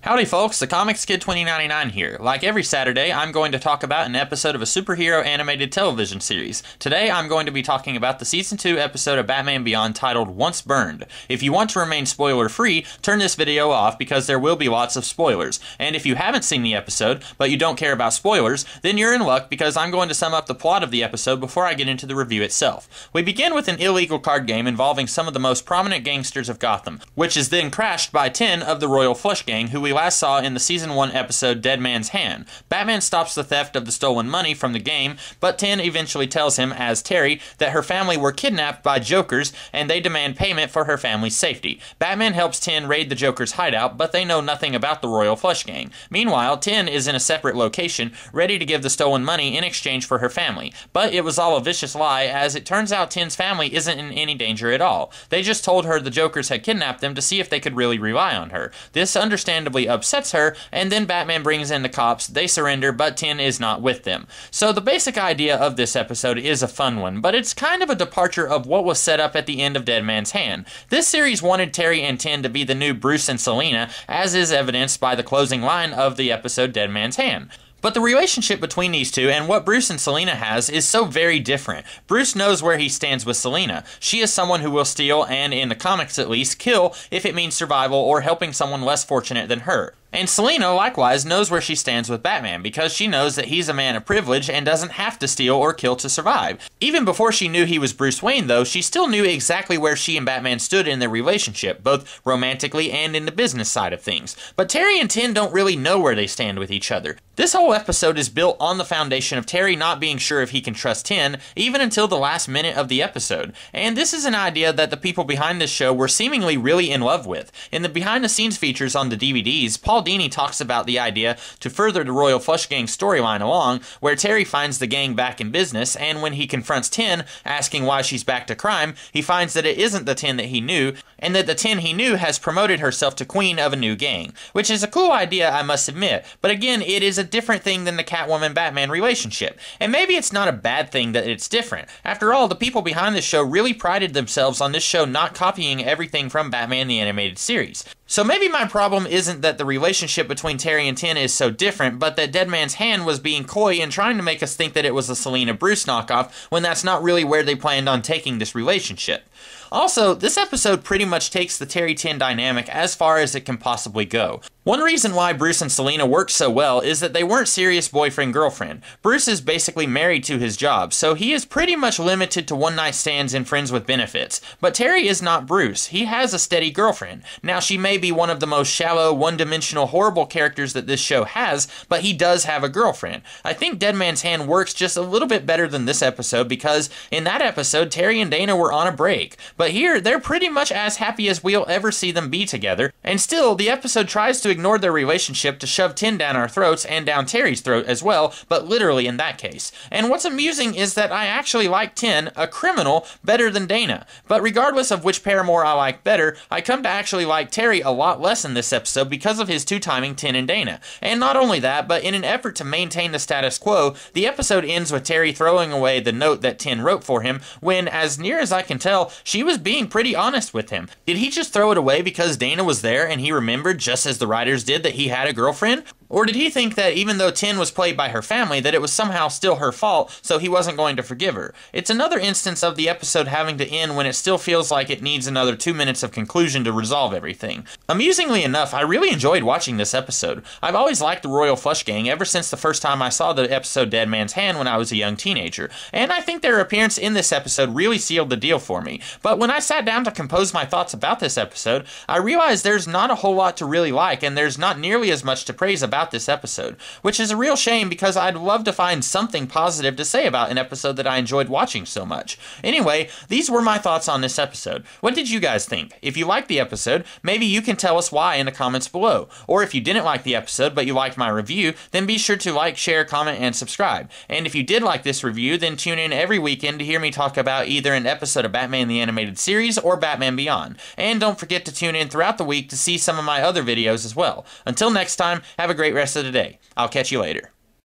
Howdy folks, the Comics Kid 2099 here. Like every Saturday, I'm going to talk about an episode of a superhero animated television series. Today, I'm going to be talking about the Season 2 episode of Batman Beyond titled Once Burned. If you want to remain spoiler-free, turn this video off because there will be lots of spoilers. And if you haven't seen the episode, but you don't care about spoilers, then you're in luck because I'm going to sum up the plot of the episode before I get into the review itself. We begin with an illegal card game involving some of the most prominent gangsters of Gotham, which is then crashed by 10 of the Royal Flush Gang, who we last saw in the Season 1 episode Dead Man's Hand. Batman stops the theft of the stolen money from the game, but 10 eventually tells him, as Terry, that her family were kidnapped by Jokers and they demand payment for her family's safety. Batman helps 10 raid the Joker's hideout, but they know nothing about the Royal Flush Gang. Meanwhile, 10 is in a separate location, ready to give the stolen money in exchange for her family. But it was all a vicious lie, as it turns out 10's family isn't in any danger at all. They just told her the Jokers had kidnapped them to see if they could really rely on her. This understandably upsets her, and then Batman brings in the cops. They surrender, but 10 is not with them. So the basic idea of this episode is a fun one, but it's kind of a departure of what was set up at the end of Dead Man's Hand. This series wanted Terry and 10 to be the new Bruce and Selina, as is evidenced by the closing line of the episode Dead Man's Hand. But the relationship between these two and what Bruce and Selina has is so very different. Bruce knows where he stands with Selina. She is someone who will steal and, in the comics at least, kill if it means survival or helping someone less fortunate than her. And Selina, likewise, knows where she stands with Batman, because she knows that he's a man of privilege and doesn't have to steal or kill to survive. Even before she knew he was Bruce Wayne, though, she still knew exactly where she and Batman stood in their relationship, both romantically and in the business side of things. But Terry and 10 don't really know where they stand with each other. This whole episode is built on the foundation of Terry not being sure if he can trust 10, even until the last minute of the episode. And this is an idea that the people behind this show were seemingly really in love with. In the behind-the-scenes features on the DVDs, Paul Dini talks about the idea to further the Royal Flush Gang storyline along, where Terry finds the gang back in business, and when he confronts 10, asking why she's back to crime, he finds that it isn't the 10 that he knew, and that the 10 he knew has promoted herself to queen of a new gang. Which is a cool idea, I must admit, but again, it is a different thing than the Catwoman-Batman relationship. And maybe it's not a bad thing that it's different. After all, the people behind this show really prided themselves on this show not copying everything from Batman the Animated Series. So maybe my problem isn't that the relationship between Terry and 10 is so different, but that Dead Man's Hand was being coy and trying to make us think that it was a Selina Bruce knockoff, when that's not really where they planned on taking this relationship. Also, this episode pretty much takes the Terry-10 dynamic as far as it can possibly go. One reason why Bruce and Selina worked so well is that they weren't serious boyfriend-girlfriend. Bruce is basically married to his job, so he is pretty much limited to one-night stands and friends with benefits. But Terry is not Bruce. He has a steady girlfriend. Now, she may be one of the most shallow, one-dimensional, horrible characters that this show has, but he does have a girlfriend. I think Dead Man's Hand works just a little bit better than this episode because in that episode, Terry and Dana were on a break. But here, they're pretty much as happy as we'll ever see them be together, and still, the episode tries to ignore their relationship to shove 10 down our throats and down Terry's throat as well, but literally in that case. And what's amusing is that I actually like 10, a criminal, better than Dana. But regardless of which Paramore I like better, I come to actually like Terry a lot less in this episode because of his two-timing 10 and Dana. And not only that, but in an effort to maintain the status quo, the episode ends with Terry throwing away the note that 10 wrote for him when, as near as I can tell, she was being pretty honest with him. Did he just throw it away because Dana was there and he remembered, just as the writers did, that he had a girlfriend? Or did he think that even though 10 was played by her family, that it was somehow still her fault, so he wasn't going to forgive her? It's another instance of the episode having to end when it still feels like it needs another 2 minutes of conclusion to resolve everything. Amusingly enough, I really enjoyed watching this episode. I've always liked the Royal Flush Gang ever since the first time I saw the episode Dead Man's Hand when I was a young teenager, and I think their appearance in this episode really sealed the deal for me. But when I sat down to compose my thoughts about this episode, I realized there's not a whole lot to really like, and there's not nearly as much to praise about this episode, which is a real shame because I'd love to find something positive to say about an episode that I enjoyed watching so much. Anyway, these were my thoughts on this episode. What did you guys think? If you liked the episode, maybe you can tell us why in the comments below. Or if you didn't like the episode but you liked my review, then be sure to like, share, comment, and subscribe. And if you did like this review, then tune in every weekend to hear me talk about either an episode of Batman the Animated Series or Batman Beyond. And don't forget to tune in throughout the week to see some of my other videos as well. Until next time, have a great rest of the day. I'll catch you later.